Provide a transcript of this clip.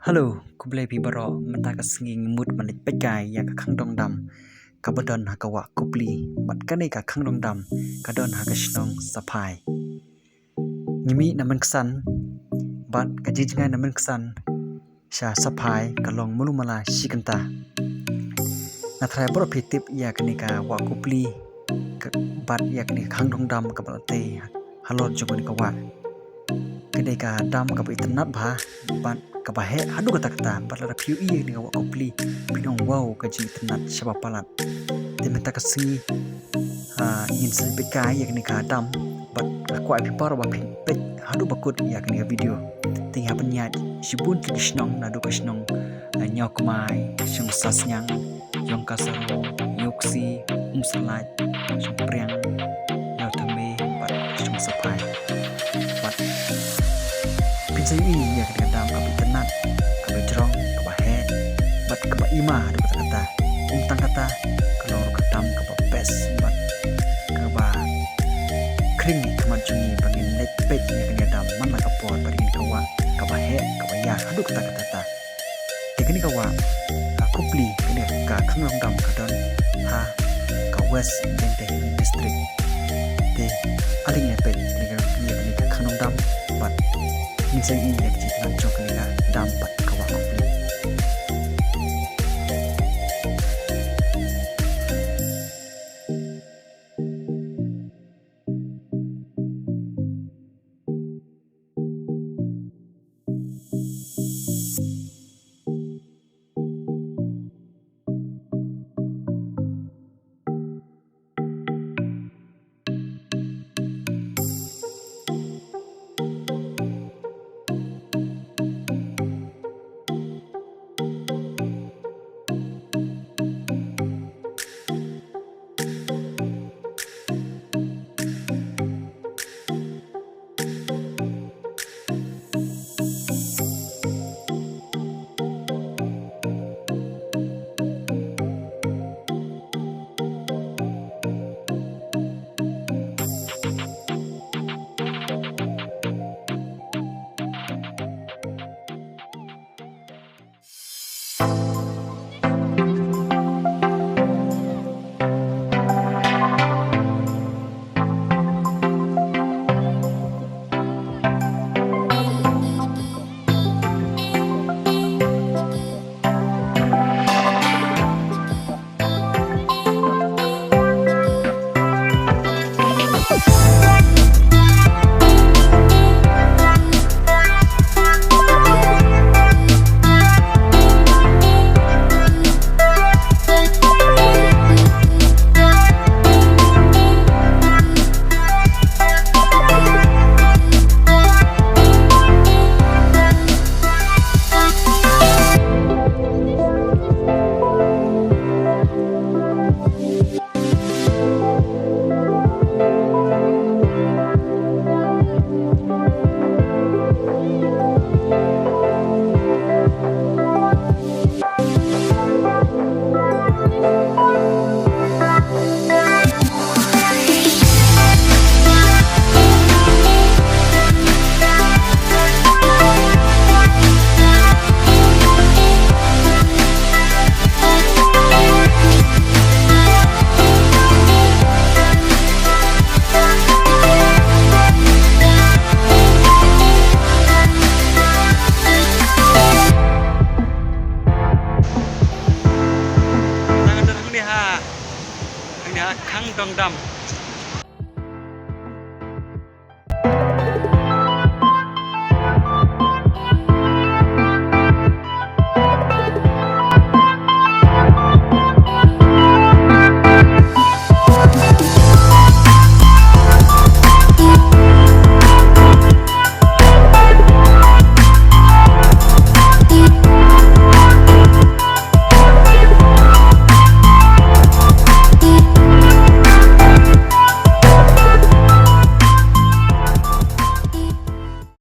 Halo, kublai bibaro mentaka singing mut manit pekai ya ka khang dong dam kabadon hakawa kupli mat kane ka khang dong dam kadon hakashnong saphai nimi naman ksan bat kajijngai naman ksan sha saphai kalong mulumala shikanta nathrai boro phitip ya kane ka wa kupli bat ya kane khang dong dam kabalate halor jogoni ka wa kene ka dam ka itnat bha bat kabahe hadu kata batla piu i ni wa kopli pinong wow ka ji itnat shaba palat tementa ka singi ingin selipik kai yak ni ka dam bat kwa pi par ba pin pek hadu bakut yak ni video ting ha penyat sibun kishnong nadu kishnong nyok mai shung sasnyang yong kasaro yoksi umsalat shung priang yau thame bat shung sapai bat pinsai i yak ni dam ka tenat ka cerong ka bahe bat ka ima ada kata untang kata kalau ketam ka pes bat ka ba kring kaman jungi bangin net pet ni kanya dam man la ka pot barin ka wa ka bahe ka ya adu kata tekni ka wa kupli kene ka khangang dam ka don ha ka west dente district te aling ne pet ni ka khangang dam bat ni sai ni yak ji na chok ni ka dam bat ka wa kupli khang dong dam